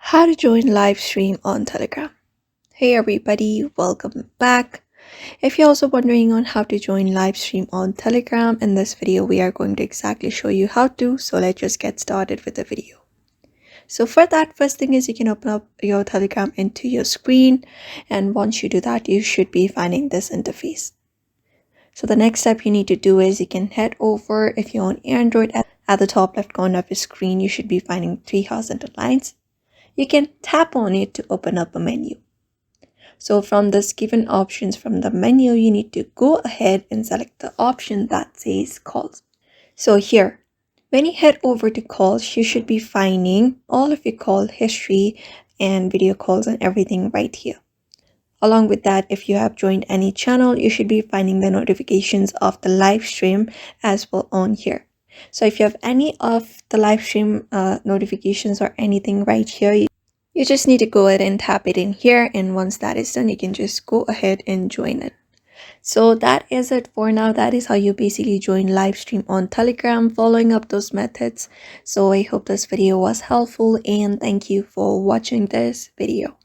How to join live stream on Telegram. Hey everybody, welcome back. If you're also wondering on how to join live stream on Telegram, in this video we are going to exactly show you how to, so let's just get started with the video. So for that, first thing is you can open up your Telegram into your screen, and once you do that you should be finding this interface. So the next step you need to do is you can head over, if you're on Android, at the top left corner of your screen you should be finding three horizontal lines. You can tap on it to open up a menu. So from this given options from the menu, you need to go ahead and select the option that says calls. So here, when you head over to calls, you should be finding all of your call history and video calls and everything right here. Along with that, if you have joined any channel, you should be finding the notifications of the live stream as well on here. So if you have any of the live stream notifications or anything right here, you just need to go ahead and tap it in here, and once that is done, you can just go ahead and join it. So that is it for now. That is how you basically join live stream on Telegram, following up those methods. So I hope this video was helpful, and thank you for watching this video.